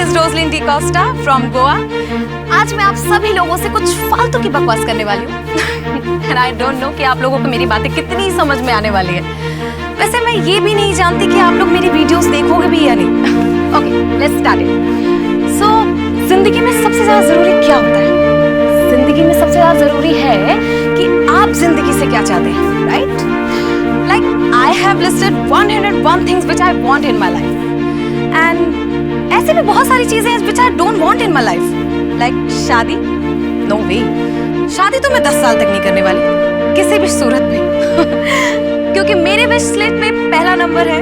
is Rosaline DeCosta from Goa. आज मैं आप सभी लोगों से कुछ फालतू की बकवास करने वाली हूँ and I don't know कि आप लोगों को मेरी बातें कितनी समझ में आने वाली है। वैसे मैं ये भी नहीं जानती कि आप लोग मेरी वीडियोस देखोगे भी या नहीं। Okay, let's start it. So, जिंदगी में सबसे ज़्यादा ज़रूरी क्या होता है? जिंदगी में सबसे ज़्यादा ज़रूरी है कि आप जिंदगी से क्या चाहते हैं, right? Like I have listed 101 things which I want in my life, and ऐसे भी बहुत सारी चीजें हैं which I don't want in my life. Like शादी, no way. शादी तो मैं 10 साल तक नहीं करने वाली, किसी भी सूरत में, क्योंकि मेरे विश लिस्ट में पहला नंबर है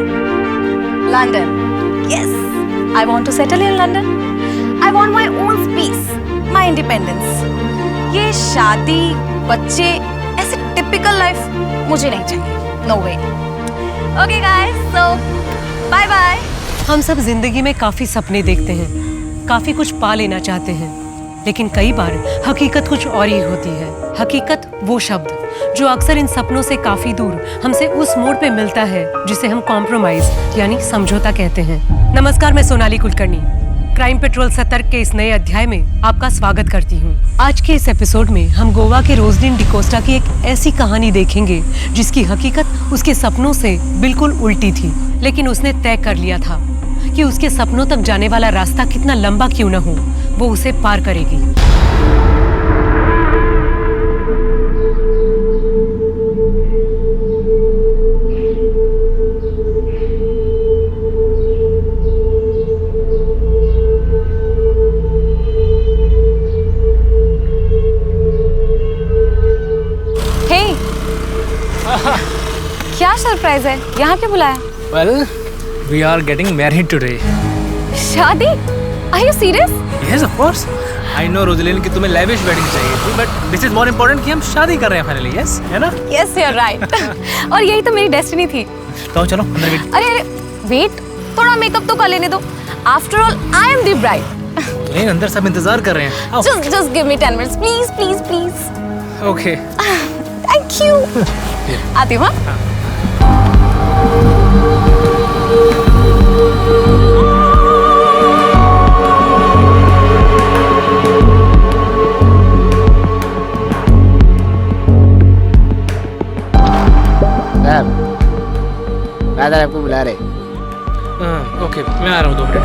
London. Yes, I want to settle in London. I want my own space, my independence. ये शादी, बच्चे, ऐसे typical life मुझे नहीं चाहिए. No way. Okay guys, so bye bye. हम सब जिंदगी में काफी सपने देखते हैं, काफी कुछ पा लेना चाहते हैं, लेकिन कई बार हकीकत कुछ और ही होती है. हकीकत वो शब्द जो अक्सर इन सपनों से काफी दूर हमसे उस मोड़ पे मिलता है जिसे हम कॉम्प्रोमाइज यानी समझौता कहते हैं. नमस्कार, मैं सोनाली कुलकर्णी क्राइम पेट्रोल सतर्क के इस नए अध्याय में आपका स्वागत करती हूँ. आज के इस एपिसोड में हम गोवा के रोजलिन डिकोस्टा की एक ऐसी कहानी देखेंगे जिसकी हकीकत उसके सपनों से बिल्कुल उल्टी थी, लेकिन उसने तय कर लिया था कि उसके सपनों तक जाने वाला रास्ता कितना लंबा क्यों न हो, वो उसे पार करेगी. क्या सरप्राइज है? यहाँ क्यों बुलाया? Well, we are getting married today. शादी? Are you serious? Yes, of course. I know Roslyn कि तुम्हें lavish wedding चाहिए थी, but this is more important कि हम शादी कर रहे हैं finally, yes, है ना? Yes, you're right. और यही तो मेरी डेस्टिनी थी. तो चलो अंदर वेट. अरे वेट, थोड़ा मेकअप तो कर लेने दो. After all, I am the bride. नहीं, अंदर सब इंतजार कर रहे हैं. Just give me 10 minutes, please, please, please. Okay. Thank you. आती हूँ. दादा आपको बुला रहे. ओके, मैं आ रहा हूँ 2 minute.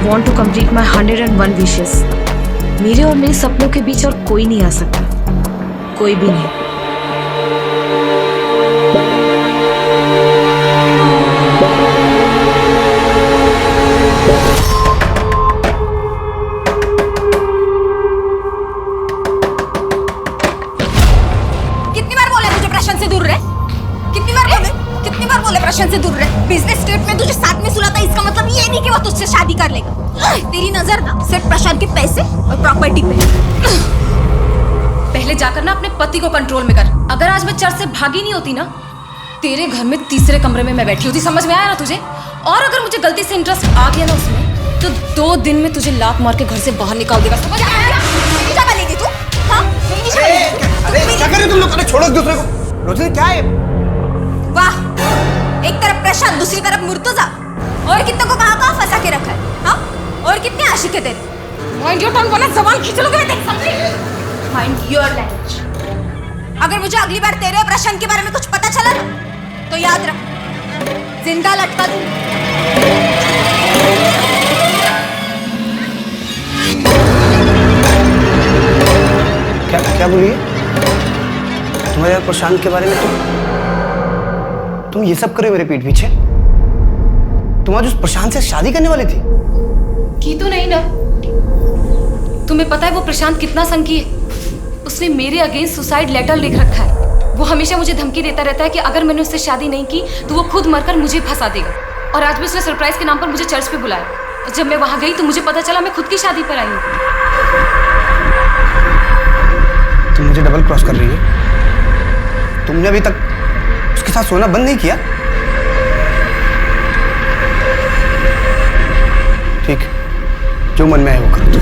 Want to complete my 101 wishes. मेरे और मेरे सपनों के बीच और कोई नहीं आ सकता, कोई भी नहीं. कितनी बार बोले तुझे प्रशांत से दूर रहे? कितनी बार बोले प्रशांत से दूर रहे? बिजनेस ट्रिप में तुझे साथ में सुलाता, इसका मतलब ये नहीं कि वो तुझसे शादी कर लेगा. तेरी नजर ना सिर्फ प्रशांत के पैसे और प्रॉपर्टी पे. पहले जाकर ना अपने पति को कंट्रोल में कर. अगर आज मैं चर्च से भागी नहीं होती ना, तेरे घर में तीसरे कमरे में मैं बैठी होती. समझ में आया ना तुझे? और अगर मुझे गलती से इंटरेस्ट आ गया ना उसमें, तो 2 दिन में तुझे लात मार के घर से बाहर निकाल देगा. समझ आया? क्या बनेगी तू? हाँ? अरे क्या कर रहे हो तुम लोग? अरे छोड़ो एक दूसरे को. रोज़लिन क्या है? वाह, एक तरफ प्रशांत, दूसरी तरफ मुर्तजा, और कितने को कहाँ फंसा के रखा है. हाँ? और कितने आशिक है तेरे. माइंड योर टंग, वरना जबान खींच लोगे. मैं देख समझी. Mind your language. अगर मुझे अगली बार तेरे प्रशांत के बारे में कुछ पता चला ना, तो याद रख, जिंदा लटका दूं. क्या बोलिए? तुम्हारे प्रशांत के बारे में तुम ये सब करे मेरे पीठ पीछे? तुम आज उस प्रशांत से शादी करने वाली थी? की तो नहीं ना. तुम्हें पता है वो प्रशांत कितना संगी है? उसने मेरे अगेंस्ट सुसाइड लेटर लिख रखा है. वो हमेशा मुझे धमकी देता रहता है कि अगर मैंने उससे शादी नहीं की तो वो खुद मरकर मुझे फंसा देगा. और आज भी उसने सरप्राइज के नाम पर मुझे चर्च पे बुलाया. जब मैं वहां गई तो मुझे पता चला मैं खुद की शादी पर आई हूँ। तुम मुझे डबल क्रॉस कर रही है। तुमने अभी तक उसके साथ सोना बंद नहीं किया? ठीक, जो मन में है वो करो तुम।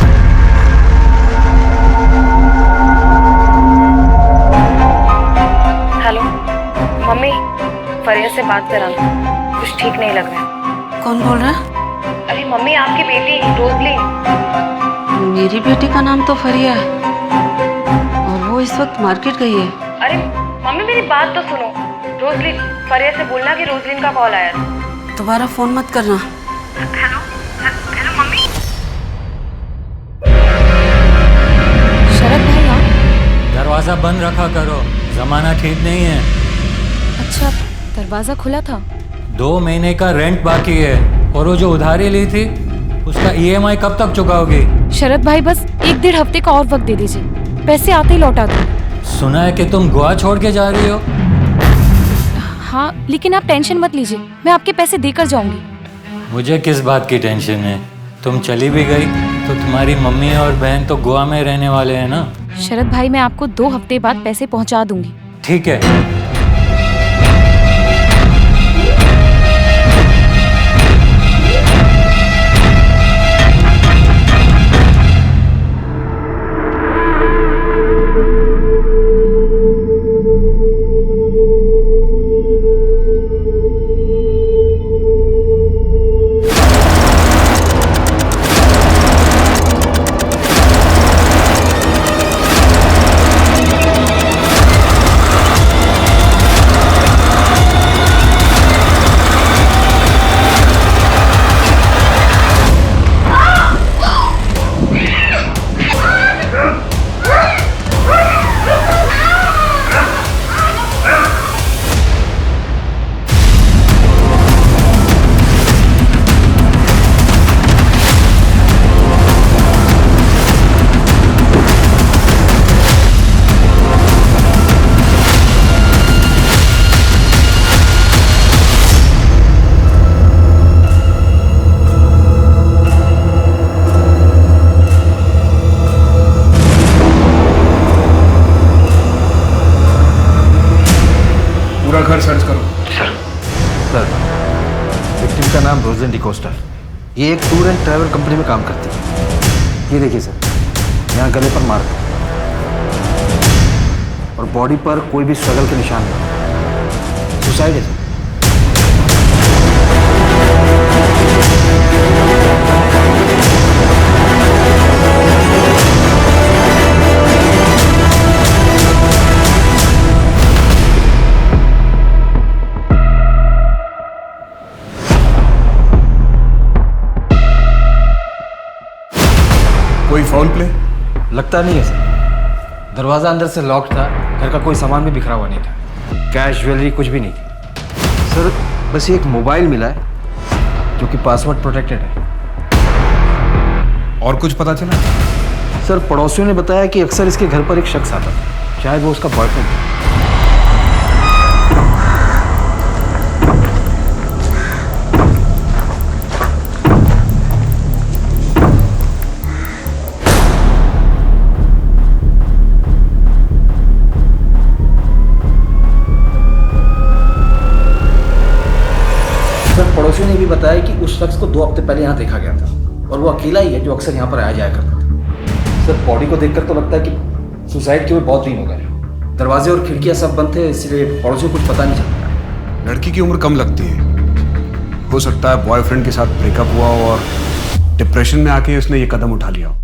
हेलो मम्मी, फरिया से बात कराना, कुछ ठीक नहीं लग रहा। कौन बोल रहा है? अरे मम्मी, आपकी बेटी रोजलिन। मेरी बेटी का नाम तो फरिया है और वो इस वक्त मार्केट गई है। अरे मम्मी, मेरी बात तो सुनो। रोजलिन, फरिया से बोलना कि रोजलिन का कॉल आया था। दोबारा फोन मत करना। Hello hello mummy. शरद भाई आप? दरवाजा बंद रखा करो, जमाना ठीक नहीं है। अच्छा, दरवाजा खुला था। 2 महीने का रेंट बाकी है और वो जो उधारी ली थी उसका EMI कब तक चुकाओगी? शरद भाई बस 1-1.5 हफ्ते का और वक्त दे दीजिए, पैसे आते ही लौटा दो। सुना है कि तुम गोवा छोड़ के जा रही हो। हाँ, लेकिन आप टेंशन मत लीजिए, मैं आपके पैसे देकर जाऊंगी। मुझे किस बात की टेंशन है? तुम चली भी गई तो तुम्हारी मम्मी और बहन तो गोवा में रहने वाले हैं ना। शरद भाई, मैं आपको 2 हफ्ते बाद पैसे पहुंचा दूंगी। ठीक है। पूरा घर सर्च करो। सर, विक्टिम का नाम रोजलिन डिकोस्टा है। ये एक टूर एंड ट्रैवल कंपनी में काम करती है। ये देखिए सर, यहाँ गले पर मार्क है और बॉडी पर कोई भी स्ट्रगल के निशान नहीं। सुसाइड है सर। कोई फाउल प्ले? लगता नहीं है सर। दरवाज़ा अंदर से लॉक था, घर का कोई सामान भी बिखरा हुआ नहीं था, कैश ज्वेलरी कुछ भी नहीं थी सर। बस ये एक मोबाइल मिला है जो कि पासवर्ड प्रोटेक्टेड है। और कुछ पता चला? सर, पड़ोसियों ने बताया कि अक्सर इसके घर पर एक शख्स आता था, शायद वो उसका बॉयफ्रेंड था। पड़ोसियों ने भी बताया कि उस शख्स को 2 हफ्ते पहले यहाँ देखा गया था और वो अकेला ही है जो अक्सर यहाँ पर आया जाया करता था। सर, बॉडी को देखकर तो लगता है कि सुसाइड के हुए बहुत दिन हो गए। दरवाजे और खिड़कियाँ सब बंद थे, इसलिए पड़ोसियों को कुछ पता नहीं चलता। लड़की की उम्र कम लगती है, हो सकता है बॉयफ्रेंड के साथ ब्रेकअप हुआ और डिप्रेशन में आके उसने ये कदम उठा लिया।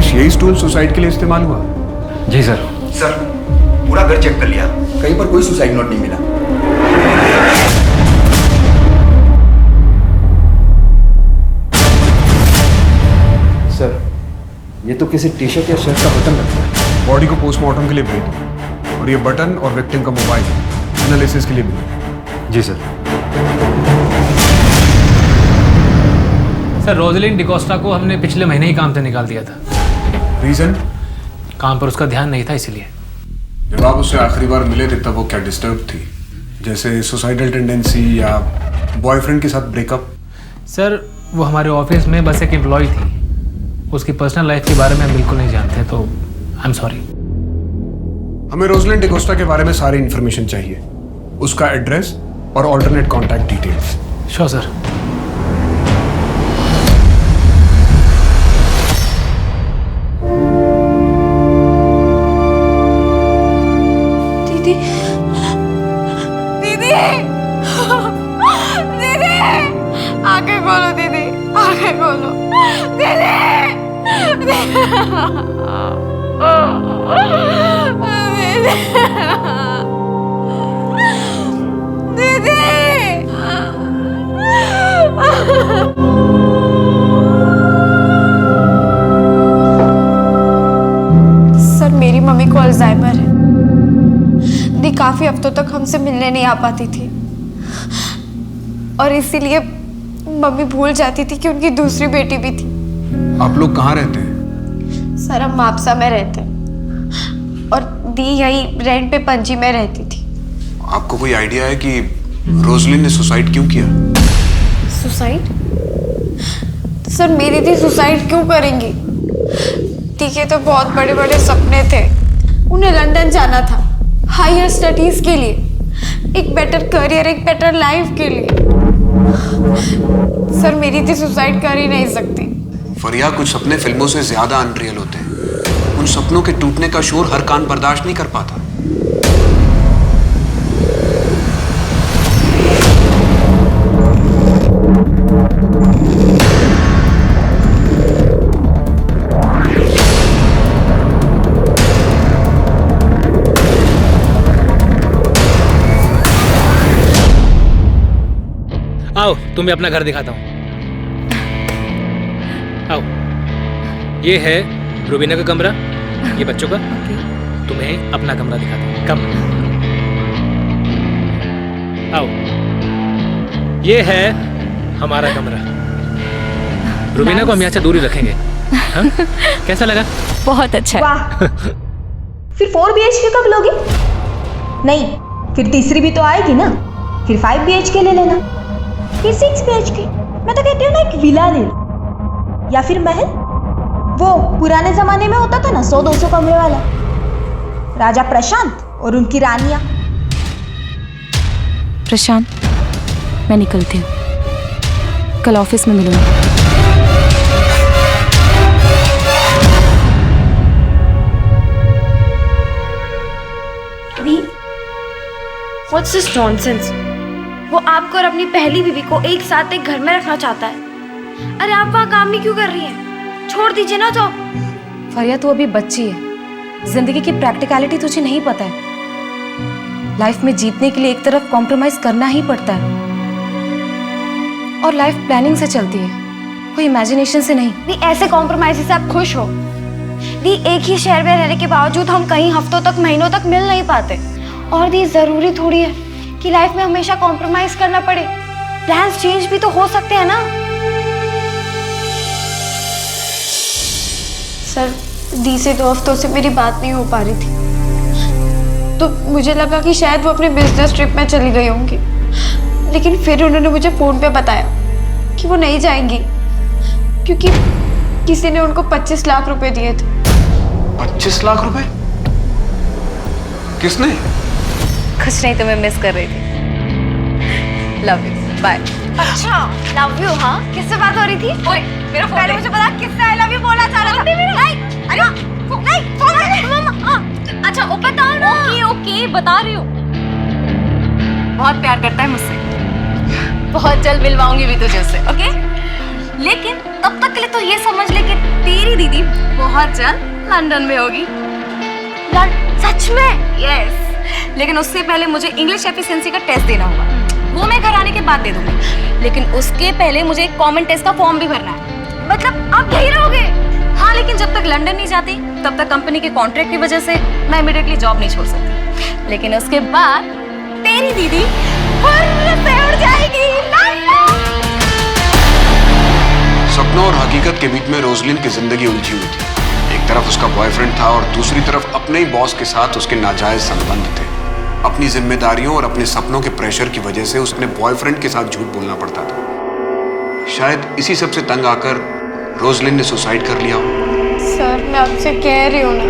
यही स्टूल सुसाइड के लिए इस्तेमाल हुआ? जी सर। सर, पूरा घर चेक कर लिया, कहीं पर कोई सुसाइड नोट नहीं मिला। सर, ये तो किसी टी शर्ट या शर्ट का बटन लगता है। बॉडी को पोस्टमार्टम के लिए भेज दो और ये बटन और विक्टिम का मोबाइल एनालिसिस के लिए भेजो। जी सर। सर, रोजलिन डिकोस्टा को हमने पिछले महीने ही काम से निकाल दिया था। रीजन? काम पर उसका ध्यान नहीं था इसलिए। जब आप उससे आखिरी बार मिले थे तब वो क्या डिस्टर्ब थी, जैसे सुसाइडल टेंडेंसी या बॉयफ्रेंड के साथ ब्रेकअप? सर वो हमारे ऑफिस में बस एक एम्प्लॉय थी, उसकी पर्सनल लाइफ के बारे में हम बिल्कुल नहीं जानते, तो आई एम सॉरी। हमें रोजलिन डिकोस्टा के बारे में सारी इन्फॉर्मेशन चाहिए, उसका एड्रेस और alternate contact details. Sure sir. दीदी दीदी दीदी आंखें खोलो दीदी, आंखें खोलो दीदी दीदी। सर मेरी मम्मी को अल्जाइमर है। दी काफी हफ्तों तक हमसे मिलने नहीं आ पाती थी और इसीलिए मम्मी भूल जाती थी कि उनकी दूसरी बेटी भी थी। आप लोग कहाँ रहते हैं? सर हम मापसा में रहते हैं और दी यही रेंट पे पणजी में रहती थी। आपको कोई आइडिया है कि रोजलिन ने सुसाइड क्यों किया? सुसाइड? सर मेरी दी सुसाइड क्यों करेंगी? दी के तो बहुत बड़े बड़े सपने थे, उन्हें लंदन जाना था हायर स्टडीज के लिए, एक बेटर करियर, एक बेटर लाइफ के लिए। सर मेरी दी सुसाइड कर ही नहीं सकती। फरिया, कुछ सपने फिल्मों से ज्यादा अनरियल होते हैं। उन सपनों के टूटने का शोर हर कान बर्दाश्त नहीं कर पाता। आओ तुम्हें अपना घर दिखाता हूँ। आओ, ये है रुबीना का कमरा, ये बच्चों का। तुम्हें अपना कमरा दिखाता हूँ। कम आओ, ये है हमारा कमरा। रुबीना को हम यहाँ से दूर ही रखेंगे। हाँ? कैसा लगा? बहुत अच्छा है। वाह। फिर 4 BHK कब लोगे? नहीं, फिर तीसरी भी तो आएगी ना। फिर 5 BHK ले लेना, फिर 6 BHK। मैं तो कहती हूँ ना एक विला ले लो, या फिर महल। वो पुराने जमाने में होता था ना 100-200 कमरे वाला, राजा प्रशांत और उनकी रानियां। प्रशांत, मैं निकलती हूँ, कल ऑफिस में मिलूंगी। What's this nonsense? वो आपको और अपनी पहली बीवी को एक साथ एक घर में रखना चाहता है। अरे आप वहाँ काम भी क्यों कर रही हैं? छोड़ दीजिए ना जॉब। फरिया तू अभी बच्ची है, जिंदगी की प्रैक्टिकलिटी तुझे नहीं पता है। लाइफ में जीतने के लिए एक तरफ कॉम्प्रोमाइज करना ही पड़ता है और लाइफ प्लानिंग से चलती है, कोई इमेजिनेशन से नहीं। दी ऐसे कॉम्प्रोमाइज से आप खुश हो? दी एक ही शहर में रहने के बावजूद हम कहीं हफ्तों तक महीनों तक मिल नहीं पाते। और दी जरूरी थोड़ी है कि लाइफ में हमेशा कॉम्प्रोमाइज करना पड़े। प्लान्स चेंज भी तो हो सकते हैं ना। सर दी से 2 हफ्तों से मेरी बात नहीं हो पा रही थी, तो मुझे लगा कि शायद वो अपने बिजनेस ट्रिप में चली गई होंगी, लेकिन फिर उन्होंने मुझे फोन पे बताया कि वो नहीं जाएंगी क्योंकि किसी ने उनको 25 लाख रुपए दिए थे। 25 लाख रुपए? किसने? कुछ नहीं, तुम्हें मिस कर रही थी। Love you, bye. अच्छा लव यू? हाँ, किससे बात हो रही थी? ओए मेरा फोन, पहले मुझे बता किससे आई लव यू बोलना चाह रहा था। नहीं अरे नहीं फोन कर। अच्छा ओ बता ना। ओके ओके बता रही हूँ। बहुत प्यार करता है मुझसे, बहुत जल्द मिलवाऊंगी भी तुझे उससे, ओके? लेकिन तब तक के लिए तो ये समझ ले कि तेरी दीदी बहुत जल्द लंदन में होगी। सच में? यस। लेकिन उससे पहले मुझे इंग्लिश एफिशिएंसी का टेस्ट देना होगा, वो मैं घर आने के बाद दे दूंगी। लेकिन उसके पहले मुझे एक कॉमन टेस्ट का फॉर्म भी भरना है। मतलब आप यही रहोगे? हाँ, लेकिन जब तक लंदन नहीं जाती तब तक कंपनी के कॉन्ट्रैक्ट की वजह से मैं इमीडिएटली जॉब नहीं छोड़ सकती। लेकिन उसके बाद तेरी दीदी से उड़ जाएगी। सपनों और हकीकत के बीच में रोजलिन की जिंदगी उलझी हुई थी। एक एक तरफ उसका बॉयफ्रेंड था और दूसरी तरफ अपने ही बॉस के साथ उसके नाजायज संबंध थे। अपनी जिम्मेदारियों और अपने सपनों के प्रेशर की वजह से उसने बॉयफ्रेंड के साथ झूठ बोलना पड़ता था। शायद इसी सब से तंग आकर रोजलिन ने सुसाइड कर लिया हो। सर मैं आपसे कह रही हूँ ना,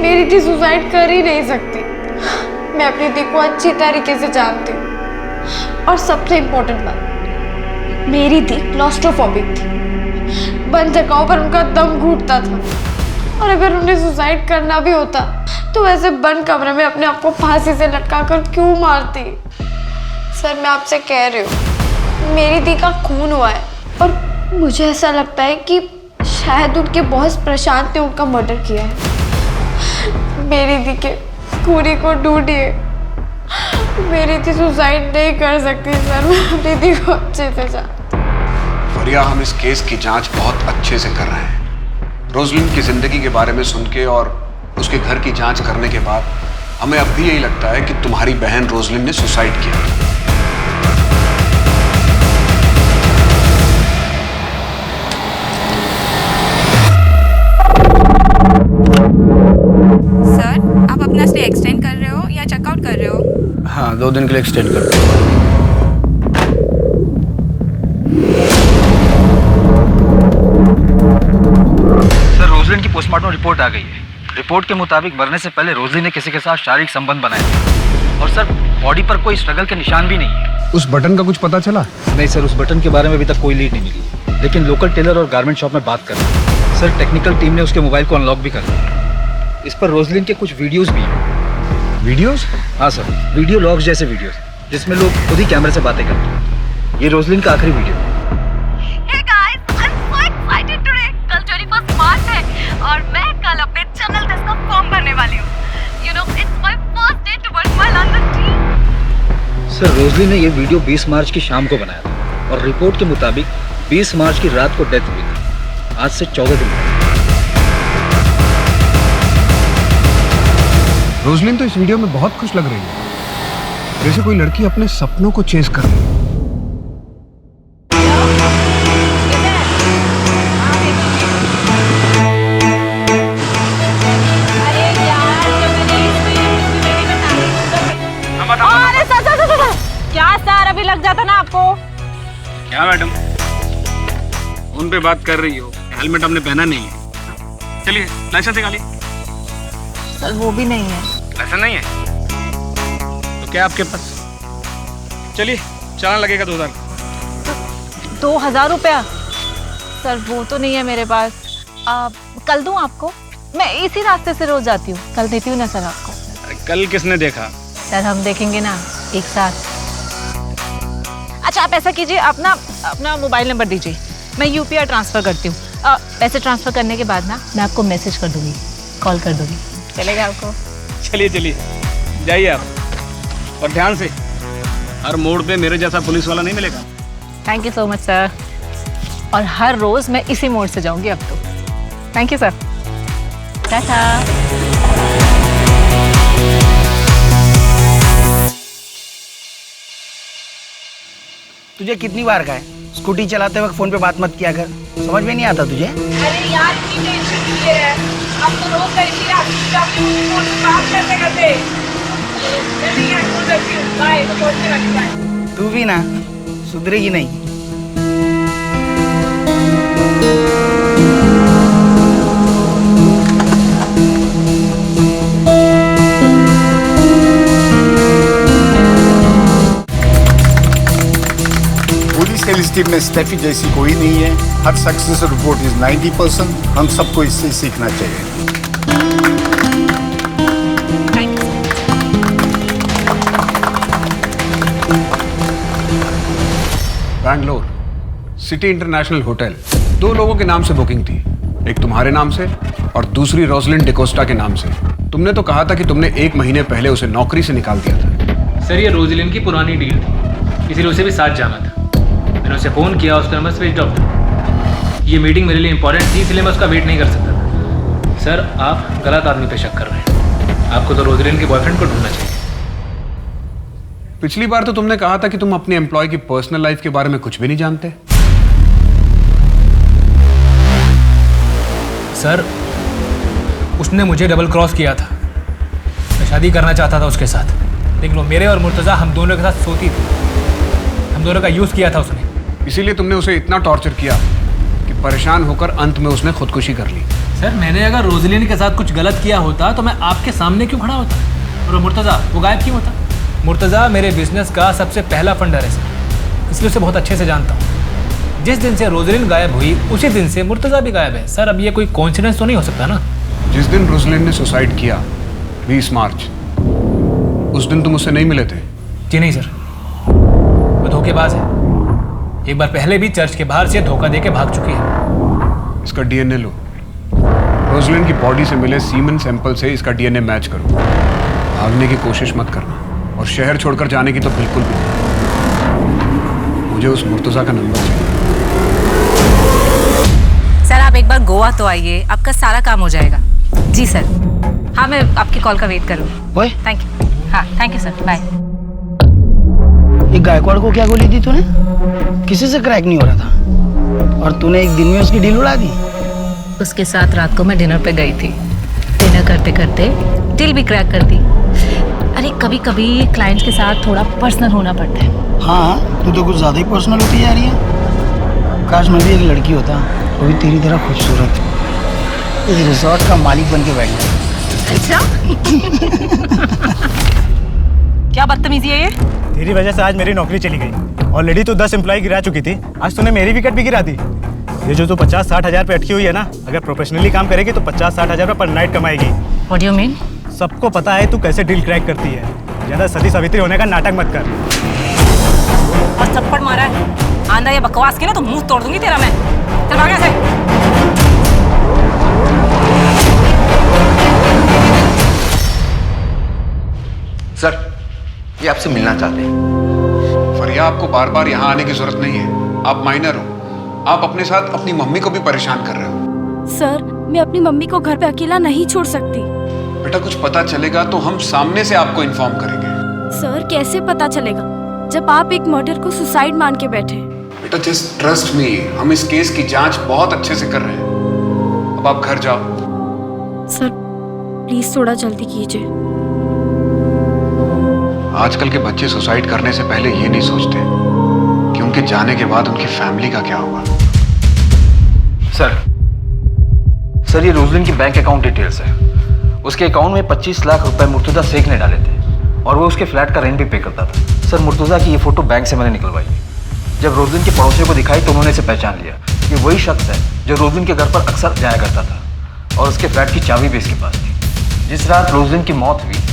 मेरी दी सुसाइड कर ही नहीं सकती। मैं अपनी दी को अच्छी तरीके से जानती हूँ। और सबसे इम्पोर्टेंट बात, मेरी दी क्लॉस्ट्रोफोबिक थी। बंद जगहों पर उनका दम घुटता था, और अगर उन्हें सुसाइड करना भी होता तो वैसे बंद कमरे में अपने आप को फांसी से लटका कर क्यों मारती। सर मैं आपसे कह रही हूँ, मेरी दी का खून हुआ है और मुझे ऐसा लगता है कि शायद उनके बॉस प्रशांत ने उनका मर्डर किया है। मेरी दी के खूनी को ढूंढिए। मेरी दी सुसाइड नहीं कर सकती सर, मैं अपनी दी को अच्छे से जानती हूँ। फरिया, हम इस केस की जांच बहुत अच्छे से कर रहे हैं। रोजलिन की जिंदगी के बारे में सुन के और उसके घर की जांच करने के बाद हमें अब भी यही लगता है कि तुम्हारी बहन रोजलिन ने सुसाइड किया। सर आप अपना स्टे एक्सटेंड कर रहे हो या चेकआउट कर रहे हो? हाँ, 2 दिन के लिए एक्सटेंड कर दो। सर रोजलिन की पोस्टमार्टम रिपोर्ट आ गई है। रिपोर्ट के मुताबिक मरने से पहले रोजलिन ने किसी के साथ शारीरिक संबंध बनाए थे। और सर बॉडी पर कोई स्ट्रगल के निशान भी नहीं है। उस बटन का कुछ पता चला? नहीं सर, उस बटन के बारे में अभी तक कोई लीड नहीं मिली, लेकिन लोकल टेलर और गारमेंट शॉप में बात कर रहे हैं। सर टेक्निकल टीम ने उसके मोबाइल को अनलॉक भी कर दिया। इस पर रोजलिन के कुछ वीडियोस भी हैं। वीडियोस? हाँ सर, वीडियो लॉग्स जैसे वीडियोस जिसमें लोग खुद ही कैमरे से बातें करते हैं। ये रोजलिन का आखिरी वीडियो है। Hey guys, I'm so excited today. कल 21 मार्च है और मैं कल अपने चैनल टेस्ट का फॉर्म भरने वाली हूँ। You know, it's my first day towards my London dream. Sir Roslyn ने ये वीडियो 20 मार्च की शाम को बनाया था और रिपोर्ट के मुताबिक 20 मार्च की रात को डेथ हुई थी। आज से 14 दिन पहले। रोजलिन तो इस वीडियो में बहुत खुश लग रही है, जैसे कोई लड़की अपने सपनों को चेस कर रही है। क्या सर, अभी लग जाता ना आपको? क्या मैडम फोन पे बात कर रही हो? हेलमेट हमने पहना नहीं है। चलिए लाइसेंस निकालिए। सर वो भी नहीं है। लाइसेंस नहीं है तो क्या आपके पास? चलिए चालान लगेगा 2000। 2000 रुपया? सर वो तो नहीं है मेरे पास। कल दूं आपको? मैं इसी रास्ते से रोज जाती हूँ, कल देती हूँ ना सर आपको। कल किसने देखा? सर हम देखेंगे ना एक साथ। अच्छा आप ऐसा कीजिए, अपना मोबाइल नंबर दीजिए, मैं यूपीआई ट्रांसफर करती हूँ। पैसे ट्रांसफर करने के बाद ना मैं आपको मैसेज कर दूंगी, कॉल कर दूंगी। चलेगा आपको? चलिए चलिए जाइए आप, और ध्यान से, हर मोड़ पे मेरे जैसा पुलिस वाला नहीं मिलेगा। Thank you so much sir. और हर रोज मैं इसी मोड़ से जाऊंगी अब तो। Thank you sir. टाटा। तुझे कितनी बार कहा है स्कूटी चलाते वक्त फोन पे बात मत किया कर, समझ में नहीं आता तुझे? अरे यार इतनी टेंशन नहीं है, अब तो रोज का इसी फोन पे बात करते करते जल्दी यार फोन रखिए, बाय, तो पहुंचने वाली बाय। तू भी ना सुधरेगी नहीं। पुलिस टीम में स्टेफी जैसी कोई नहीं है। हर सक्सेस रिपोर्ट इज 90%। हम सबको इससे सीखना चाहिए। बैंगलोर सिटी इंटरनेशनल होटल 2 लोगों के नाम से बुकिंग थी, एक तुम्हारे नाम से और दूसरी रोजलिन डिकोस्टा के नाम से। तुमने तो कहा था कि तुमने 1 महीने पहले उसे नौकरी से निकाल दिया था। सर ये रोजलिन की पुरानी डील थी, इसीलिए उसे भी साथ जाना था। मैंने उसे फ़ोन किया, उसका नंबर स्विच ऑफ था। ये मीटिंग मेरे लिए इंपॉर्टेंट थी, इसलिए मैं उसका वेट नहीं कर सकता था। सर आप गलत आदमी पे शक कर रहे हैं, आपको तो रोजलिन के बॉयफ्रेंड को ढूंढना चाहिए। पिछली बार तो तुमने कहा था कि तुम अपने एम्प्लॉय की पर्सनल लाइफ के बारे में कुछ भी नहीं जानते। सर उसने मुझे डबल क्रॉस किया था। मैं शादी करना चाहता था उसके साथ, लेकिन वो मेरे और मुर्तज़ा हम दोनों के साथ सोती थी। हम दोनों का यूज़ किया था उसने। इसीलिए तुमने उसे इतना टॉर्चर किया कि परेशान होकर अंत में उसने खुदकुशी कर ली। सर, मैंने अगर रोजलिन के साथ कुछ गलत किया होता तो मैं आपके सामने क्यों खड़ा होता? और वो मुर्तज़ा, वो गायब क्यों होता? मुर्तज़ा मेरे बिजनेस का सबसे पहला फंडर है सर, इसलिए उसे बहुत अच्छे से जानता हूँ। जिस दिन से रोजलिन गायब हुई उसी दिन से मुर्तज़ा भी गायब है। सर, अब ये कोई कोइंसिडेंस तो नहीं हो सकता ना? जिस दिन रोजलिन ने सुसाइड किया 20 मार्च, उस दिन तुम उससे नहीं मिले थे? जी नहीं सर, वो धोखेबाज है। एक बार पहले भी चर्च के बाहर से धोखा देके भाग चुकी है। इसका डीएनए लो। रोजलिन की बॉडी से मिले सीमेन सैंपल से इसका डीएनए मैच करो। भागने की कोशिश मत करना, और शहर छोड़कर जाने की तो बिल्कुल भी नहीं। मुझे उस मुर्तज़ा का नंबर चाहिए। सर, आप एक बार गोवा तो आइए, आपका सारा काम हो जाएगा। जी सर। हाँ, मैं आपकी कॉल का वेट करूँगी। Thank you. हाँ, थैंक यू सर, बाय। ये गायकवाड़ को क्या गोली दी तूने? किसी से क्रैक नहीं हो रहा था, और तूने एक दिन में उसकी डील उड़ा दी। उसके साथ रात को मैं डिनर पे गई थी। डिनर करते करते डील भी क्रैक कर दी। अरे कभी कभी क्लाइंट्स के साथ थोड़ा पर्सनल होना पड़ता है। हाँ, तू तो कुछ ज़्यादा ही पर्सनल होती जा रही है। काश मैं भी एक लड़की होता, वो भी तेरी तरह खूबसूरत, इस रिजॉर्ट का मालिक बन के बैठ गया। अच्छा? क्या बदतमीजी है ये? तेरी वजह से आज मेरी नौकरी चली गई। ऑलरेडी तो 10 एम्प्लॉय गिरा चुकी थी, आज तूने मेरी विकेट भी गिरा दी। ये जो तू 50-60 हज़ार पे अटकी हुई है ना, अगर प्रोफेशनली काम करेगी तो 50-60 हज़ार पर night कमाएगी। What do you mean? सबको पता है तू कैसे डील क्रैक करती है। ज़्यादा सती सावित्री होने का नाटक मत कर। और थप्पड़ मारा है, आंधा ये बकवास की ना तो मुंह तोड़ दूंगी तेरा मैं। चल भाग यहाँ से। सर, ये आपसे मिलना चाहते हैं। फरिया, आपको बार बार यहाँ आने की जरूरत नहीं है। आप माइनर हो। आप अपने साथ अपनी मम्मी को भी परेशान कर रहे हो। सर, मैं अपनी मम्मी को घर पे अकेला नहीं छोड़ सकती। बेटा, कुछ पता चलेगा तो हम सामने से आपको इन्फॉर्म करेंगे। सर, कैसे पता चलेगा जब आप एक मर्डर को सुसाइड मान के बैठे? बेटा, जस्ट ट्रस्ट मी, हम इस केस की जांच बहुत अच्छे से कर रहे हैं। अब आप घर जाओ। सर, प्लीज थोड़ा जल्दी कीजिए। आजकल के बच्चे सुसाइड करने से पहले ये नहीं सोचते कि उनके जाने के बाद उनकी फैमिली का क्या होगा। सर, ये रोजलिन की बैंक अकाउंट डिटेल्स है। उसके अकाउंट में 25 लाख रुपए मुर्तुजा शेख ने डाले थे, और वो उसके फ्लैट का रेंट भी पे करता था। सर, मुर्तुजा की ये फोटो बैंक से मैंने निकलवाई है। जब रोजलिन के पड़ोसियों को दिखाई तो उन्होंने इसे पहचान लिया। ये वही शख्स है जो रोजलिन के घर पर अक्सर जाया करता था, और उसके फ्लैट की चाबी भी इसके पास थी। जिस रात रोजलिन की मौत हुई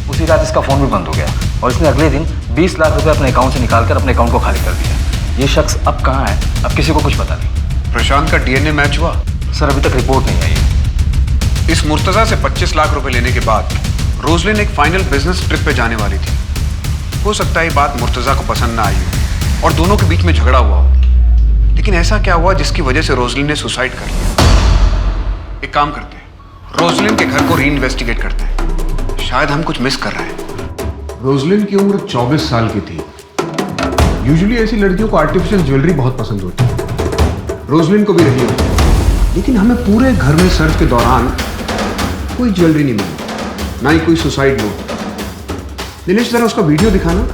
उसी रात इसका फ़ोन भी बंद हो गया, और इसने अगले दिन 20 लाख रुपए अपने अकाउंट से निकालकर अपने अकाउंट को खाली कर दिया। ये शख्स अब कहाँ है, अब किसी को कुछ पता नहीं। प्रशांत का डीएनए मैच हुआ? सर, अभी तक रिपोर्ट नहीं आई। इस मुर्तज़ा से 25 लाख रुपए लेने के बाद रोजलिन एक फाइनल बिजनेस ट्रिप पे जाने वाली थी। हो सकता है ये बात मुर्तज़ा को पसंद ना आई हो और दोनों के बीच में झगड़ा हुआ हो, लेकिन ऐसा क्या हुआ जिसकी वजह से रोजलिन ने सुसाइड कर लिया? एक काम करते हैं, रोजलिन के घर को री-इन्वेस्टिगेट करते हैं। शायद हम कुछ मिस कर रहे हैं। रोजलिन की उम्र 24 साल की थी। यूजुअली ऐसी लड़कियों को आर्टिफिशियल ज्वेलरी बहुत पसंद होती है, रोजलिन को भी रही होती है, लेकिन हमें पूरे घर में सर्च के दौरान कोई ज्वेलरी नहीं मिली, ना ही कोई सुसाइड नोट। दिनेश, जरा उसका वीडियो दिखाना।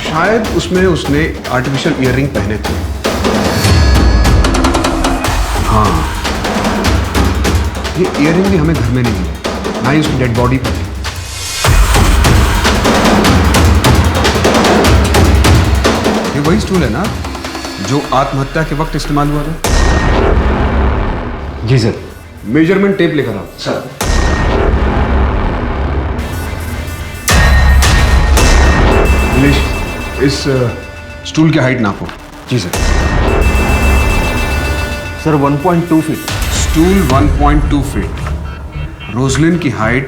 शायद उसमें उसने आर्टिफिशियल ईयररिंग पहने थे। हाँ, ये ईयररिंग भी हमें घर में नहीं मिले, ना ही उसकी डेड बॉडी पर। ये वही स्टूल है ना जो आत्महत्या के वक्त इस्तेमाल हुआ था? जी सर। मेजरमेंट टेप लेकर आओ। सर। दिनेश, इस स्टूल की हाइट नापो। जी sir. Sir, 1.2 feet. Stool 1.2 feet, Roslin की हाइट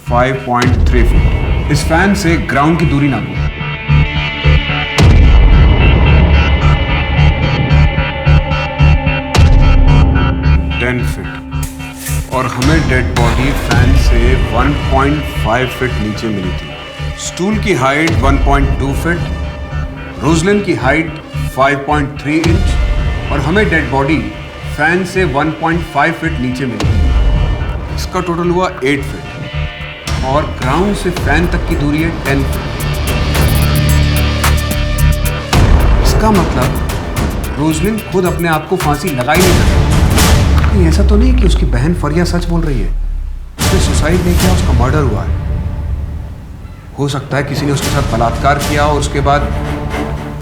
5.3 फीट। इस फैन से ग्राउंड की दूरी नापो। 10 फीट। और हमें डेड बॉडी फैन से 1.5 फीट नीचे मिली थी। स्टूल की हाइट 1.2 फीट, रोजलिन की हाइट 5.3 इंच, और हमें डेड बॉडी फैन से 1.5 फीट नीचे मिली थी। इसका टोटल हुआ 8 फीट और ग्राउंड से फैन तक की दूरी है 10 फीट। इसका मतलब रोजलिन खुद अपने आप को फांसी लगाई नहीं सकती। कहीं ऐसा तो नहीं कि उसकी बहन फरिया सच बोल रही है, उसने सुसाइड नहीं किया, उसका मर्डर हुआ है। हो सकता है किसी ने उसके साथ बलात्कार किया और उसके बाद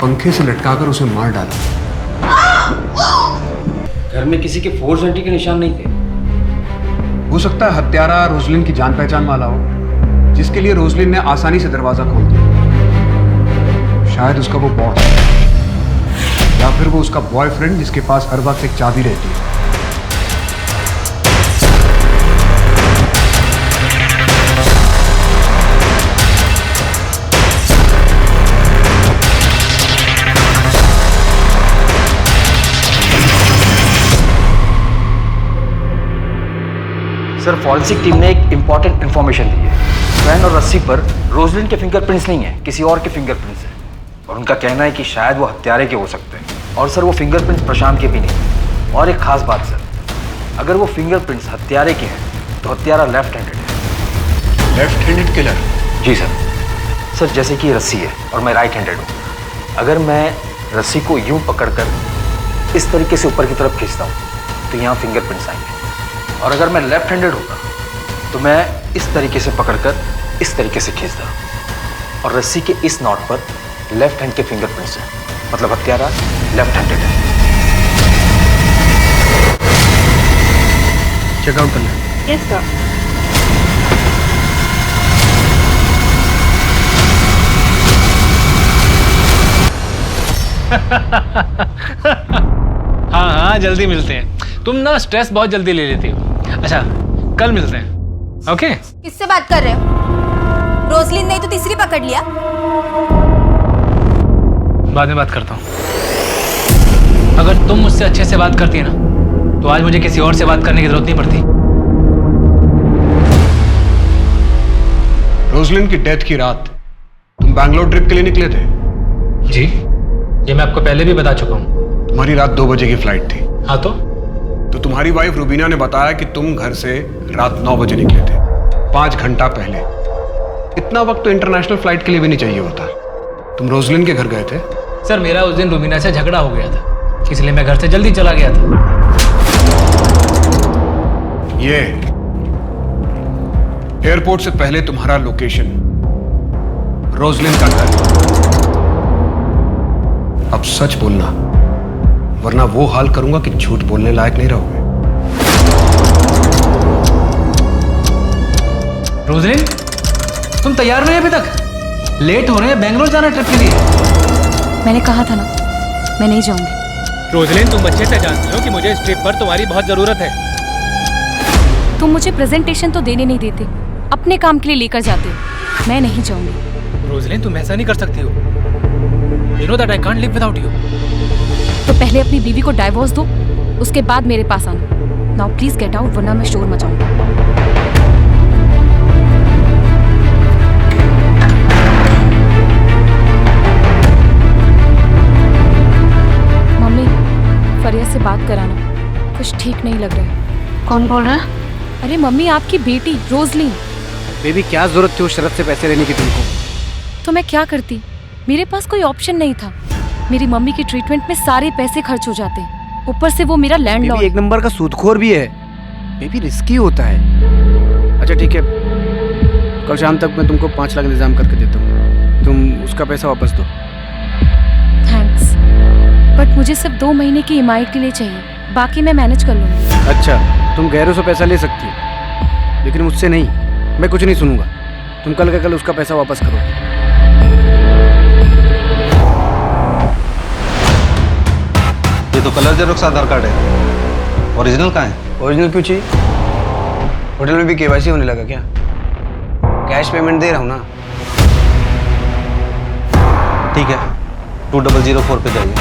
पंखे से लटकाकर उसे मार डाला। घर में किसी के फोर्स एंट्री के निशान नहीं थे। हो सकता है हत्यारा रोजलिन की जान पहचान वाला हो, जिसके लिए रोजलिन ने आसानी से दरवाजा खोल दिया। शायद उसका वो बॉस या फिर वो उसका बॉयफ्रेंड जिसके पास हर वक्त एक चाबी रहती है। सर, फॉरेंसिक टीम ने एक इंपॉर्टेंट इन्फॉर्मेशन दी है। वैन और रस्सी पर रोजलिन के फिंगरप्रिंट्स नहीं है, किसी और के फिंगरप्रिंट्स हैं। और उनका कहना है कि शायद वो हत्यारे के हो सकते हैं। और सर, वो फिंगरप्रिंट्स प्रशांत के भी नहीं। और एक खास बात सर, अगर वो फिंगरप्रिंट्स हत्यारे के हैं तो हत्यारा लेफ्ट हैंडेड है। Left handed killer? जी सर। सर, जैसे कि रस्सी है और मैं राइट हैंडेड हूँ, अगर मैं रस्सी को यूं पकड़कर इस तरीके से ऊपर की तरफ खींचता हूँ तो यहाँ फिंगरप्रिंट्स आएंगे। और अगर मैं लेफ्ट हैंडेड होता तो मैं इस तरीके से पकड़कर इस तरीके से खींचता और रस्सी के इस नॉट पर लेफ्ट हैंड के फिंगरप्रिंट्स हैं, मतलब हत्यारा लेफ्ट हैंडेड है। चेकआउट करना। Yes sir. हाँ हाँ, जल्दी मिलते हैं। तुम ना स्ट्रेस बहुत जल्दी ले लेती हो। अच्छा, कल मिलते हैं। ओके? किससे बात कर रहे हो? रोजलिन नहीं तो तीसरी पकड़ लिया। बाद में बात करता हूँ। अगर तुम मुझसे अच्छे से बात करती है ना तो आज मुझे किसी और से बात करने की जरूरत नहीं पड़ती। रोजलिन की डेथ की रात तुम बैंगलोर ट्रिप के लिए निकले थे? जी, ये मैं आपको पहले भी बता चुका हूँ। तुम्हारी रात 2 बजे की फ्लाइट थी। हाँ तो तुम्हारी वाइफ रुबीना ने बताया कि तुम घर से रात 9 बजे निकले थे, 5 घंटा पहले। इतना वक्त तो इंटरनेशनल फ्लाइट के लिए भी नहीं चाहिए होता। तुम रोजलिन के घर गए थे? सर, मेरा उस दिन रुबीना से झगड़ा हो गया था, इसलिए मैं घर से जल्दी चला गया था। ये एयरपोर्ट से पहले तुम्हारा लोकेशन रोजलिन का घर। अब सच बोलना, वरना वो हाल करूंगा कि झूठ बोलने लायक नहीं रहोगे। रोजलिन, तुम तैयार नहीं अभी तक? लेट हो रहे हैं, बेंगलोर जाना ट्रिप के लिए। मैंने कहा था ना, मैं नहीं जाऊंगी। रोजलिन, तुम अच्छे से जानती हो कि मुझे इस ट्रिप पर तुम्हारी बहुत जरूरत है। तुम मुझे प्रेजेंटेशन तो देने नहीं देते, अपने काम के लिए लेकर जाते हो। मैं नहीं जाऊंगी। रोजलिन, तुम ऐसा नहीं कर सकती हो। You know that I can't live without you. तो पहले अपनी बीवी को डाइवोर्स दो, उसके बाद मेरे पास आना। नाउ प्लीज गेट आउट, वरना मैं शोर मचाऊंगा। मम्मी, फरिया से बात कराना, कुछ ठीक नहीं लग रहा है। कौन बोल रहा है? अरे मम्मी, आपकी बेटी रोजलिन। बेबी, क्या जरूरत थी उस शरत से पैसे लेने की तुमको? तो मैं क्या करती, मेरे पास कोई ऑप्शन नहीं था। मेरी मम्मी के ट्रीटमेंट में सारे पैसे खर्च हो जाते हैं, ऊपर से वो मेरा लैंडलॉर्ड। एक नंबर का सूदखोर भी है बेबी, रिस्की होता है। अच्छा ठीक है, कल शाम तक मैं तुमको 5 लाख इंतजाम करके देता हूँ, तुम उसका पैसा वापस दो। थैंक्स, बट मुझे सिर्फ 2 महीने की ईएमआई के लिए चाहिए, बाकी मैं मैनेज कर लूँगी। अच्छा, तुम गैरों से पैसा ले सकती हो, लेकिन मुझसे नहीं। मैं कुछ नहीं सुनूंगा। तुम कल का कल उसका पैसा वापस करो। ये तो कलर जेरोक्स आधार कार्ड है, ओरिजिनल कहाँ है? ओरिजिनल क्यों चाहिए? होटल में भी केवाईसी होने लगा क्या? कैश पेमेंट दे रहा हूँ ना। ठीक है, 2004 पे जाइए।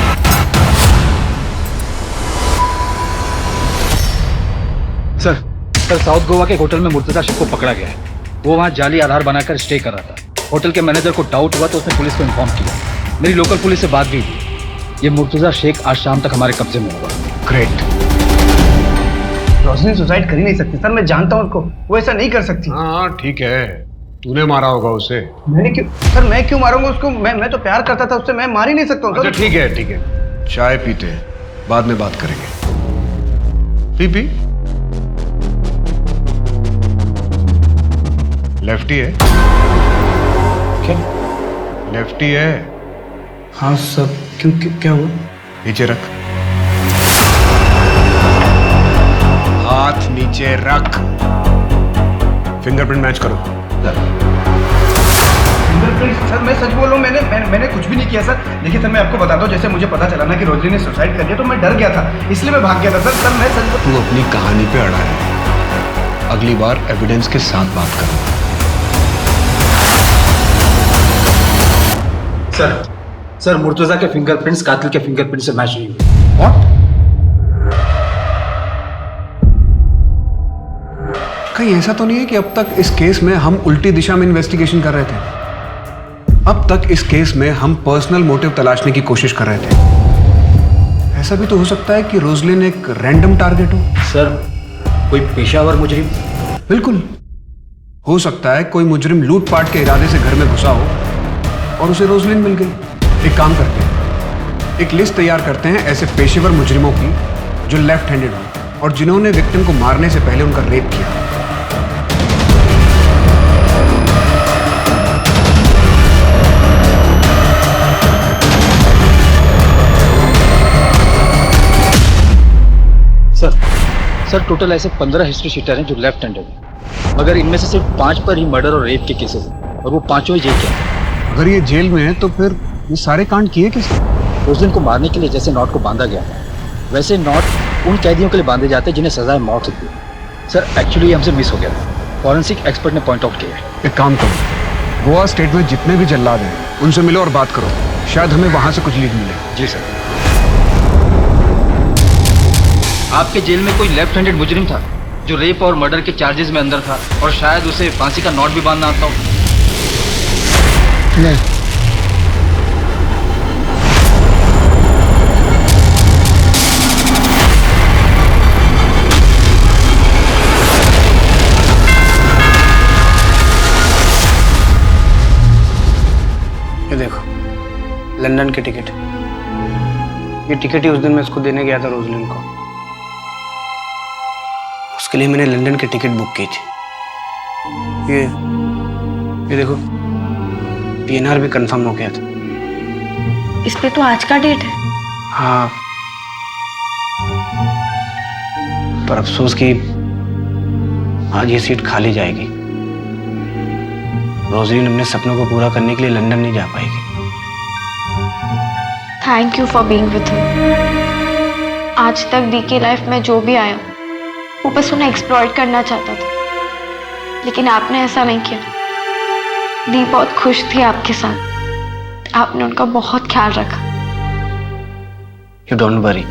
सर, साउथ गोवा के होटल में मुर्तजा शेख को पकड़ा गया है। वो वहाँ जाली आधार बनाकर स्टे कर रहा था। होटल के मैनेजर को डाउट हुआ तो उसने पुलिस को इन्फॉर्म किया। मेरी लोकल पुलिस से बात भी हुई। ये मुर्तजा शेख आज शाम तक हमारे कब्जे में होगा। ग्रेट। रोशनी सुसाइड कर ही नहीं सकती सर, मैं जानता हूँ उसको, वो ऐसा नहीं कर सकती। हाँ ठीक है, तूने मारा होगा उसे। मैंने क्यों सर, मैं क्यों मारूंगा उसको? मैं तो प्यार करता था उससे, मैं मार ही नहीं सकता हूँ। अच्छा ठीक है ठीक है, चाय पीते हैं, बाद में बात करेंगे। पी लेफ्टी है क्या? लेफ्टी है। हाँ सर, क्यों क्या हुआ? नीचे रख, हाथ नीचे रख, फिंगरप्रिंट मैच करो। फिंगरप्रिंट सर, मैं सच बोल रहा हूँ, मैंने कुछ भी नहीं किया सर। देखिए सर, मैं आपको बताता हूँ, जैसे मुझे पता चला ना कि रोजली ने सुसाइड कर दिया तो मैं डर गया था, इसलिए मैं भाग गया था सर। मैं सच। तू अपनी कहानी पे अड़ा है, अगली बार एविडेंस के साथ बात कर। सर मुर्तजा के फिंगरप्रिंट्स कातिल के फिंगरप्रिंट से मैच नहीं हुए। व्हाट? कहीं ऐसा तो नहीं है कि अब तक इस केस में हम उल्टी दिशा में इन्वेस्टिगेशन कर रहे थे? अब तक इस केस में हम पर्सनल मोटिव तलाशने की कोशिश कर रहे थे। ऐसा भी तो हो सकता है कि रोजलिन एक रैंडम टारगेट हो। सर, कोई पेशावर मुजरिम? बिल्कुल हो सकता है कोई मुजरिम लूटपाट के इरादे से घर में घुसा हो और उसे रोजलिन मिल गई। एक काम करते हैं, एक लिस्ट तैयार करते हैं ऐसे पेशेवर मुजरिमों की जो लेफ्ट हैंडेड हो और जिन्होंने विक्टिम को मारने से पहले उनका रेप किया। सर टोटल ऐसे 15 हिस्ट्री शीटर हैं जो लेफ्ट हैंडेड हैं, मगर इनमें से सिर्फ 5 पर ही मर्डर और रेप के केसेस हैं और वो 5 ही जेल के हैं। अगर ये जेल में है तो फिर ये सारे कांड किए किसने? उस दिन को मारने के लिए जैसे नॉट को बांधा गया वैसे नॉट उन कैदियों के लिए बांधे जाते हैं जिन्हें सजाए मौत होती है। सर एक्चुअली ये हमसे मिस हो गया था, फॉरेंसिक एक्सपर्ट ने पॉइंट आउट किया है। एक काम करो, गोवा स्टेट में जितने भी जल्लाद हैं उनसे मिलो और बात करो, शायद हमें वहां से कुछ लीड मिले। जी सर। आपके जेल में कोई लेफ्ट हैंडेड मुजरिम था जो रेप और मर्डर के चार्जेस में अंदर था और शायद उसे फांसी का नॉट भी बांधना आता हो? नहीं। ये देखो, लंदन की टिकट। ये टिकट ही उस दिन मैं इसको देने गया था रोजलिन को, उसके लिए मैंने लंदन की टिकट बुक की थी। ये देखो, पीएनआर भी कंफर्म हो गया था। इस पे तो आज का डेट है। हाँ, पर अफसोस कि आज ये सीट खाली जाएगी। रोजलिन अपने सपनों को पूरा करने के लिए लंदन नहीं जा पाएगी। Thank you for being with me. आज तक दी की लाइफ में जो भी आया वो बस उन्हें एक्सप्लॉइट करना चाहता था, लेकिन आपने ऐसा नहीं किया। दी बहुत खुश थी आपके साथ, आपने उनका बहुत ख्याल रखा। यू डोंट वरी,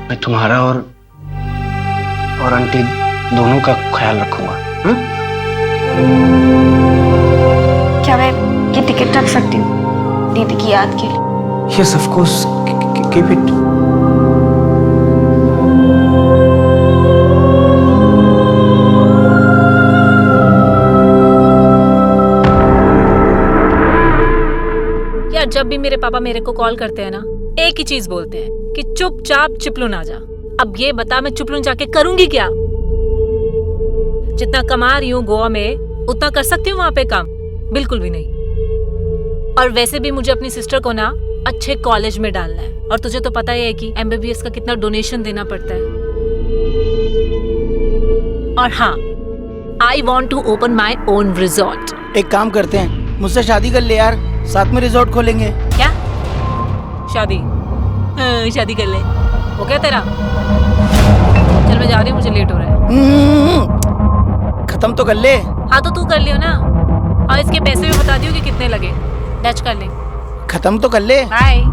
मैं तुम्हारा और आंटी दोनों का ख्याल रखूंगा। क्या मैं ये टिकट रख सकती हूँ दीदी की याद के लिए? Yes, of course. Keep it. यार, जब भी मेरे पापा मेरे को कॉल करते हैं ना, एक ही चीज बोलते हैं कि चुपचाप चिपलून आ जा। अब ये बता, मैं चिपलून जाके करूंगी क्या? जितना कमा रही हूँ गोवा में उतना कर सकती हूँ वहां पे काम? बिल्कुल भी नहीं। और वैसे भी मुझे अपनी सिस्टर को ना अच्छे कॉलेज में डालना है, और तुझे तो पता ही है कि MBBS का कितना डोनेशन देना पड़ता है। और हाँ, I want to open my own resort. एक काम करते हैं, मुझसे शादी कर ले यार, साथ में रिजॉर्ट खोलेंगे। क्या शादी? हाँ, शादी कर ले। हो गया तेरा? चल मैं जा रही हूँ, मुझे लेट हो रहा है। खत्म तो कर ले। हाँ तो तू कर लियो ना, और इसके पैसे भी बता दियो कि कितने लगे। टच कर ले। खत्म तो कर ले। बाय।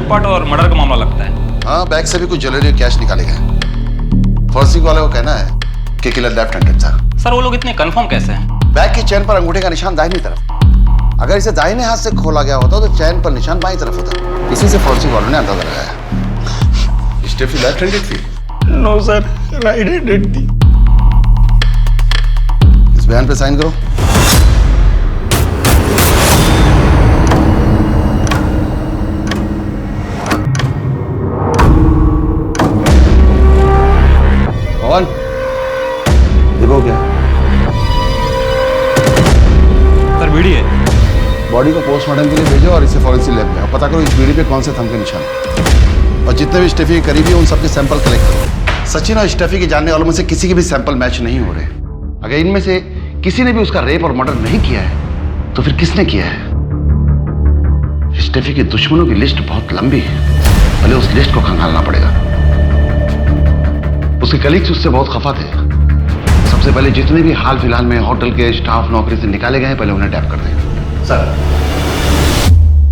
लूटपाट और मर्डर का मामला लगता है। हाँ, बैग से भी कुछ ज्वेलरी और कैश निकाले गए। फॉरेंसिक वाले को कहना है कि किलर लेफ्ट हैंडेड था। सर वो लोग इतने कंफर्म कैसे हैं? बैग की चेन पर अंगूठे का निशान दाहिनी तरफ। अगर इसे दाहिने हाथ से खोला गया होता तो चेन पर निशान बाईं तरफ होता। इसी से फॉरेंसिक वालों ने अंदाजा लगाया। स्टेफी लेफ्ट हैंडेड थी? नो सर, राइट हैंडेड थी। इस बयान पे साइन करो। पवन, देखो क्या सर बीड़ी है। बॉडी को पोस्टमार्टम के लिए भेजो और इसे फॉरेंसिक लैब में पता करो इस बीड़ी पे कौन से थंब के निशान है। और जितने भी स्टेफी के करीबी हैं उन सबके सैंपल कलेक्ट करो। सचिन और स्टेफी के जानने वालों में से किसी के भी सैंपल मैच नहीं हो रहे। अगर इनमें से किसी ने भी उसका रेप और मर्डर नहीं किया है तो फिर किसने किया है? स्टेफी के दुश्मनों की लिस्ट बहुत लंबी है, पहले उस लिस्ट को खंगालना पड़ेगा। उसके कलीग्स उससे बहुत खफा थे। सबसे पहले जितने भी हाल फिलहाल में होटल के स्टाफ नौकरी से निकाले गए हैं पहले उन्हें टैप कर दें। सर।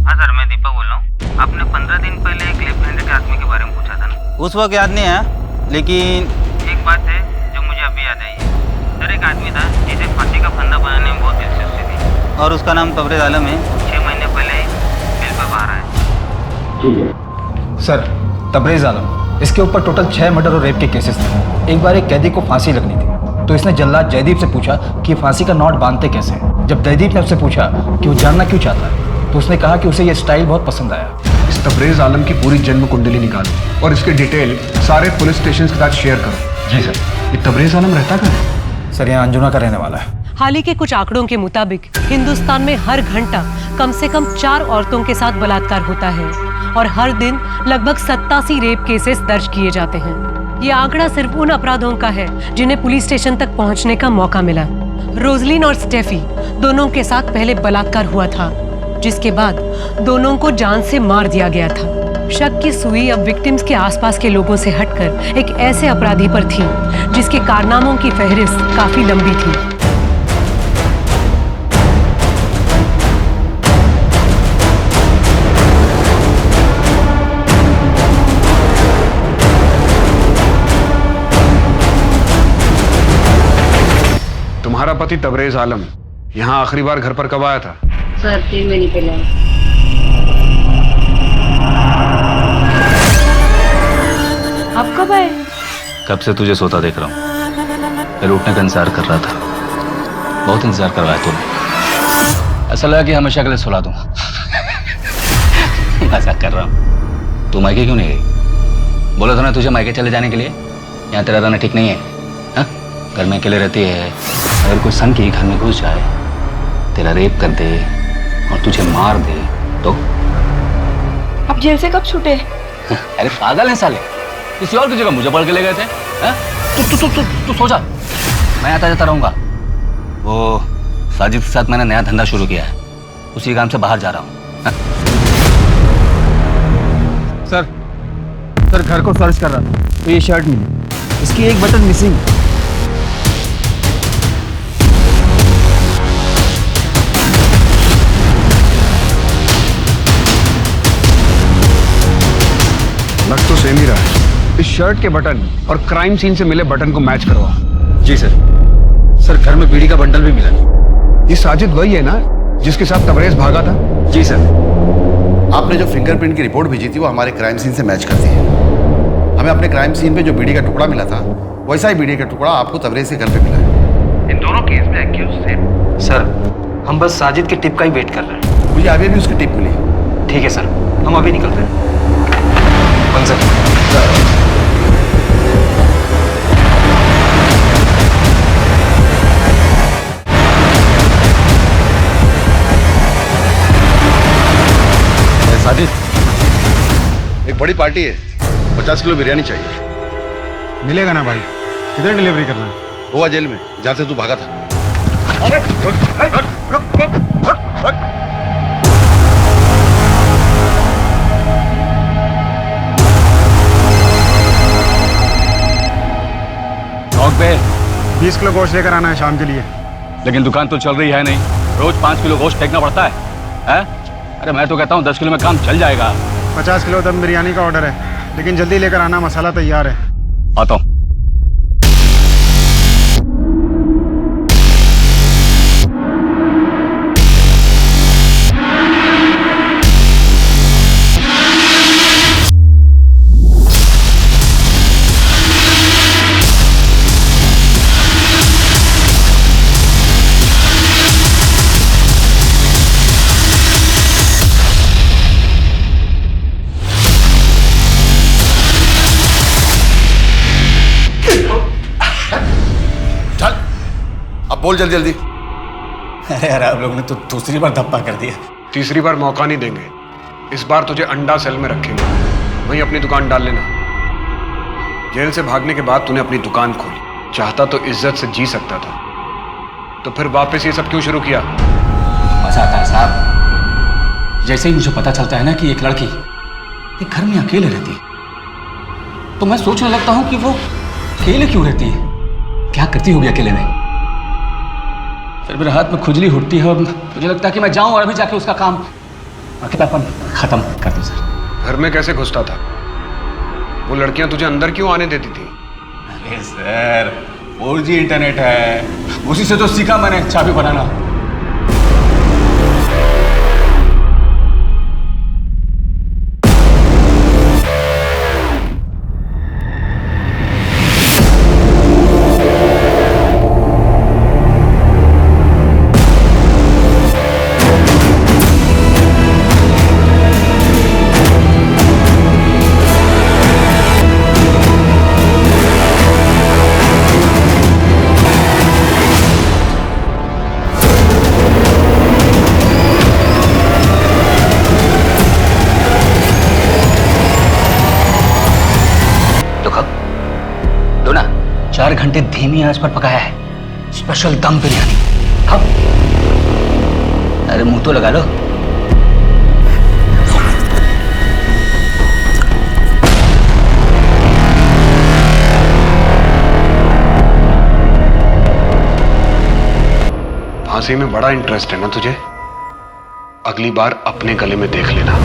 हाँ सर, मैं दीपक बोल रहा हूँ। आपने 15 दिन पहले एक लेफ्ट हैंडेड आदमी के बारे में पूछा था ना? उस वक्त याद नहीं है, लेकिन एक बात है जो मुझे अभी याद आई है। सर एक आदमी था जिसे फांसी का फंदा बनाने में बहुत दिलचस्पी थी और उसका नाम तबरेज आलम है। 6 महीने पहले जेल पर बाहर आया। सर, तबरेज आलम, इसके ऊपर टोटल 6 मर्डर और रेप के केसेस थे। एक बार एक कैदी को फांसी लगनी थी तो इसने जल्लाद जयदीप से पूछा कि फांसी का नॉट बांधते कैसे हैं। जब जयदीप ने उससे पूछा कि वो जानना क्यों चाहता है तो उसने कहा कि उसे ये स्टाइल बहुत पसंद आया। इस तबरेज आलम की पूरी जन्म कुंडली निकालो और इसके डिटेल सारे पुलिस स्टेशन के साथ शेयर करो। जी सर। ये तबरेज आलम रहता कहाँ है? सर यहाँ अंजुना का रहने वाला है। हाल ही के कुछ आंकड़ों के मुताबिक हिंदुस्तान में हर घंटा कम से कम 4 औरतों के साथ बलात्कार होता है और हर दिन लगभग 87 रेप केसेस दर्ज किए जाते हैं। ये आंकड़ा सिर्फ उन अपराधों का है जिन्हें पुलिस स्टेशन तक पहुंचने का मौका मिला। रोजलिन और स्टेफी दोनों के साथ पहले बलात्कार हुआ था, जिसके बाद दोनों को जान से मार दिया गया था। शक की सुई अब विक्टिम्स के आसपास के लोगों से हटकर एक ऐसे अपराधी पर थी जिसके कारनामों की फहरिस्त काफी लंबी थी। तुम्हारा पति तबरेज आलम यहाँ आखिरी बार घर पर कब आया था? सर 3 महीने पहले। आप कब आए? कब से तुझे सोता देख रहा हूँ। फिर उठने का इंतजार कर रहा था। बहुत इंतजार करवाया तूने। ऐसा लगा कि हमेशा के लिए सुला दूँ। मजाक कर रहा हूँ। तू मायके क्यों नहीं गई? बोला था ना तुझे मायके चले जाने के लिए। यहाँ तेरा रहना ठीक नहीं है। हाँ? घर में अकेले रहती है। अगर कोई सन की घर में घुस जाए, तेरा रेप कर दे और तुझे मार दे तो? आप जेल से कब छूटे? अरे पागल है साले, किसी और की जगह मुझे पढ़ के ले गए थे। तू सो जा, मैं आता जाता रहूंगा। वो साजिद के साथ मैंने नया धंधा शुरू किया है, उसी काम से बाहर जा रहा हूँ। सर घर को सर्च कर रहा था तो ये शर्ट मिली, इसकी एक बटन मिसिंग। लग तो सेम ही रहा है। इस शर्ट के बटन और क्राइम सीन से मिले बटन को मैच करवाओ। जी सर। सर घर में बीड़ी का बंडल भी मिला। ये साजिद वही है ना जिसके साथ तबरेज भागा था? जी सर। आपने जो फिंगरप्रिंट की रिपोर्ट भेजी थी वो हमारे क्राइम सीन से मैच करती है। हमें अपने क्राइम सीन पे जो बीड़ी का टुकड़ा मिला था वैसा ही बीड़ी का टुकड़ा आपको तबरेज के घर पे मिला है। इन दोनों केस में एक्यूज सेम। सर हम बस साजिद के टिप का ही वेट कर रहे हैं। मुझे अभी भी उसकी टिप मिली। ठीक है सर, हम अभी निकल रहे हैं। सर साजिद, एक बड़ी पार्टी है, 50 किलो बिरयानी चाहिए। मिलेगा ना भाई? किधर डिलीवरी करना है? गोवा जेल में, जहाँ से तू भागा था। पे 20 किलो गोश्त लेकर आना है शाम के लिए। लेकिन दुकान तो चल रही है नहीं, रोज 5 किलो गोश्त फेंकना पड़ता है। अरे मैं तो कहता हूँ 10 किलो में काम चल जाएगा। 50 किलो दम बिरयानी का ऑर्डर है, लेकिन जल्दी लेकर आना, मसाला तैयार है। आता हूँ। अब बोल जल्दी जल्दी। अरे यार आप लोगों ने तो दूसरी बार धप्पा कर दिया। तीसरी बार मौका नहीं देंगे। इस बार तुझे अंडा सेल में रखेंगे, वहीं अपनी दुकान डाल लेना। जेल से भागने के बाद तूने अपनी दुकान खोली, चाहता तो इज्जत से जी सकता था, तो फिर वापस ये सब क्यों शुरू किया? मजा आता है साहब। जैसे ही मुझे पता चलता है ना कि एक लड़की एक घर में अकेले रहती है, तो मैं सोचने लगता हूं कि वो अकेले क्यों रहती है, क्या करती होगी अकेले में। फिर मेरे हाथ में खुजली उठती है और मुझे लगता है कि मैं जाऊं और अभी जाके उसका काम अकेलापन खत्म कर दूं। सर घर में कैसे घुसता था? वो लड़कियां तुझे अंदर क्यों आने देती थी? अरे सर 4G इंटरनेट है, उसी से तो सीखा मैंने चाबी बनाना। लो ना, 4 घंटे धीमी आंच पर पकाया है, स्पेशल दम बिरयानी। खाओ। अरे मुंह तो लगा लो। फांसी में बड़ा इंटरेस्ट है ना तुझे? अगली बार अपने गले में देख लेना।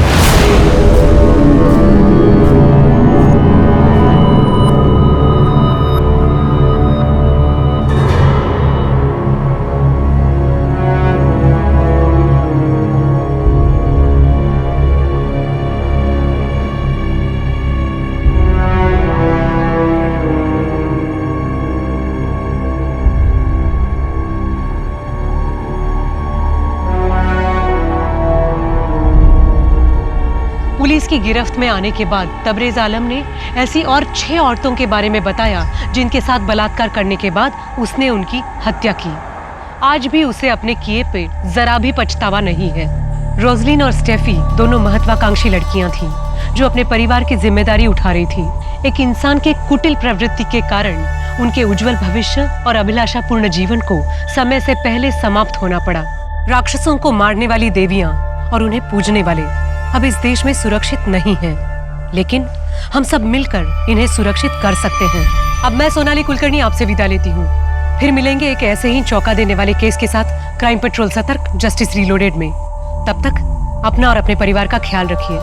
पुलिस की गिरफ्त में आने के बाद तबरेज आलम ने ऐसी और 6 औरतों के बारे में बताया जिनके साथ बलात्कार करने के बाद उसने उनकी हत्या की। आज भी उसे अपने किए पे जरा भी पछतावा नहीं है। रोजलिन और स्टेफी दोनों महत्वाकांक्षी लड़कियां थीं जो अपने परिवार की जिम्मेदारी उठा रही थी। एक इंसान के कुटिल प्रवृत्ति के कारण उनके उज्जवल भविष्य और अभिलाषापूर्ण जीवन को समय से पहले समाप्त होना पड़ा। राक्षसों को मारने वाली देवियां और उन्हें पूजने वाले अब इस देश में सुरक्षित नहीं हैं, लेकिन हम सब मिलकर इन्हें सुरक्षित कर सकते हैं। अब मैं सोनाली कुलकर्णी आपसे विदा लेती हूँ। फिर मिलेंगे एक ऐसे ही चौंका देने वाले केस के साथ क्राइम पेट्रोल सतर्क जस्टिस रीलोडेड में। तब तक अपना और अपने परिवार का ख्याल रखिए।